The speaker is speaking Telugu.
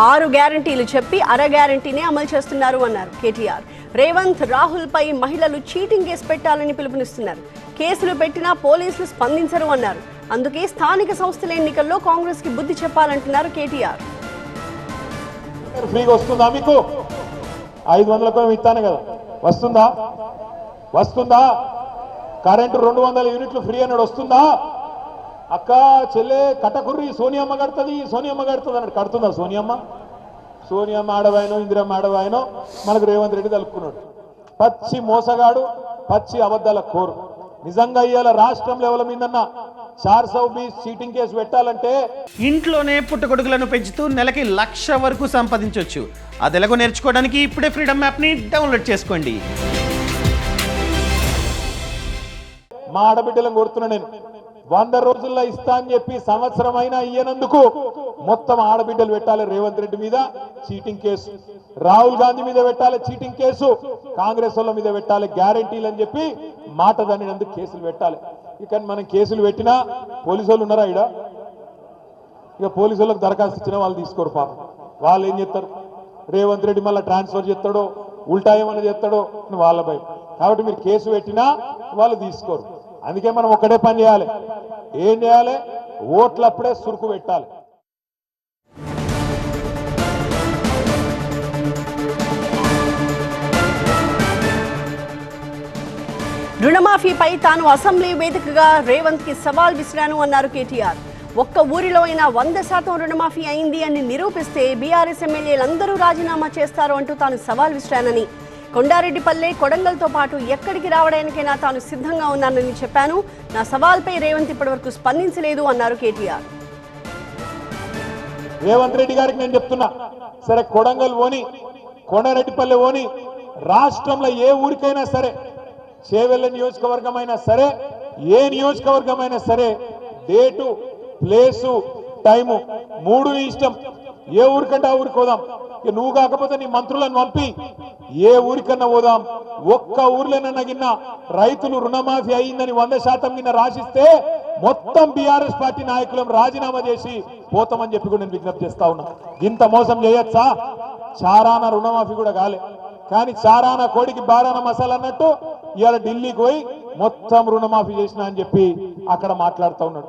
6 గ్యారంటీలు చెప్పి అర గ్యారంటీనే అమలు చేస్తున్నారు అన్నారు కేటీఆర్. రేవంత్ రాహుల్ పై మహిళలు చీటింగ్ కేసు పెట్టాలని పిలుపునిస్తున్నారు. కేసులు పెట్టినా పోలీసులు స్పందించరు అన్నారు. అందుకే స్థానిక సంస్థల ఎన్నికల్లో కాంగ్రెస్ కి బుద్ధి చెప్పాలంటున్నారు కేటీఆర్. ఫ్రీగా వస్తుందా మీకు? 500 ఇస్తాను కదా, వస్తుందా? వస్తుందా? కరెంటు 200 యూనిట్లు ఫ్రీ అన్నాడు, వస్తుందా? అక్క చెల్లె కటకుర్రి సోనియమ్మ కడుతుంది, సోనియమ్మ కడుతుంది అన్నాడు, కడుతుందా సోనియమ్మ? సోనియమ్మ ఆడవాయనో ఇందిరమ్మ ఆడవాయనో మనకు రేవంత్ రెడ్డి తలుపుకున్నాడు. పచ్చి మోసగాడు, పచ్చి అబద్ధాల కోరు. నిజంగా ఇవాళ రాష్ట్రం లెవెల్ మీదన్నా 420 చీటింగ్ కేసు పెట్టాలంటే ఇంట్లోనే పుట్టగొడుగులను పెంచుతూ నెలకి 1,00,000 వరకు సంపాదించవచ్చు. అది ఎలాగో నేర్చుకోవడానికి ఇప్పుడే ఫ్రీడమ్ యాప్ని డౌన్లోడ్ చేసుకోండి. మా ఆడబిడ్డలను కోరుతున్నా నేను, 100 రోజుల్లో ఇస్తా అని చెప్పి సంవత్సరం అయినా ఇయ్యనందుకు మొత్తం ఆడబిడ్డలు పెట్టాలి రేవంత్ రెడ్డి మీద చీటింగ్ కేసు, రాహుల్ గాంధీ మీద పెట్టాలి చీటింగ్ కేసు, కాంగ్రెస్ వాళ్ళ మీద పెట్టాలి గ్యారంటీలు అని చెప్పి మాట దానినందుకు కేసులు పెట్టాలి. ఇక మనం కేసులు పెట్టినా పోలీసు వాళ్ళు ఉన్నారా? ఇక పోలీసు వాళ్ళకి దరఖాస్తు ఇచ్చినా వాళ్ళు తీసుకోరు. పాపం వాళ్ళు ఏం చేస్తారు? రేవంత్ రెడ్డి మళ్ళీ ట్రాన్స్ఫర్ చేస్తాడో ఉల్టా ఏమన్నా చేస్తాడో వాళ్ళ భయం. కాబట్టి మీరు కేసు పెట్టినా వాళ్ళు తీసుకోరు. అందుకే మనం ఒక్కడే పని చేయాలి. ఏం చేయాలి? ఓట్లప్పుడే సురుకు పెట్టాలి. రుణమాఫీపై తాను అసెంబ్లీ వేదికగా రేవంత్ కి సవాల్ విసిరాను అన్నారు కేటీఆర్. ఒక్క ఊరిలో అయినా 100% రుణమాఫీ అయింది అని నిరూపిస్తే బీఆర్ఎస్ ఎమ్మెల్యేలందరూ రాజీనామా చేస్తారు అంటూ తాను సవాల్ విసిరానని, కొండారెడ్డిపల్లె కొడంగల్తో పాటు ఎక్కడికి రావడానికైనా తాను సిద్ధంగా ఉన్నానని చెప్పాను. నా సవాల్పై రేవంత్ ఇప్పటివరకు స్పందించలేదు అన్నారు కేటీఆర్. రేవంత్ రెడ్డి గారికి నేను చెప్తున్నా, సరే కొడంగల్ ఓని కొండారెడ్డిపల్లె ఓని రాష్ట్రంలో ఏ ఊరికైనా సరే, చేవెళ్ళ నియోజకవర్గం అయినా సరే, ఏ నియోజకవర్గం అయినా సరే, డేటు ప్లేసు టైము 3 ఇష్టం. ఏ ఊరికంటే ఆ ఊరికి పోదాం. నువ్వు కాకపోతే నీ మంత్రులను పంపి ఏ ఊరికన్నా పోదాం. ఒక్క ఊర్లోనన్నా గిన్న రైతులు రుణమాఫీ అయిందని 100% గిన్న రాసిస్తే మొత్తం బీఆర్ఎస్ పార్టీ నాయకులం రాజీనామా చేసి పోతామని చెప్పి కూడా నేను విజ్ఞప్తి చేస్తా ఉన్నా. ఇంత మోసం చేయొచ్చా? చారాన రుణమాఫీ కూడా కాలే, కానీ చారాన కోడికి బారాన మసాలా అన్నట్టు ఇవాళ ఢిల్లీకి పోయి మొత్తం రుణమాఫీ చేసిన అని చెప్పి అక్కడ మాట్లాడుతూ ఉన్నాడు.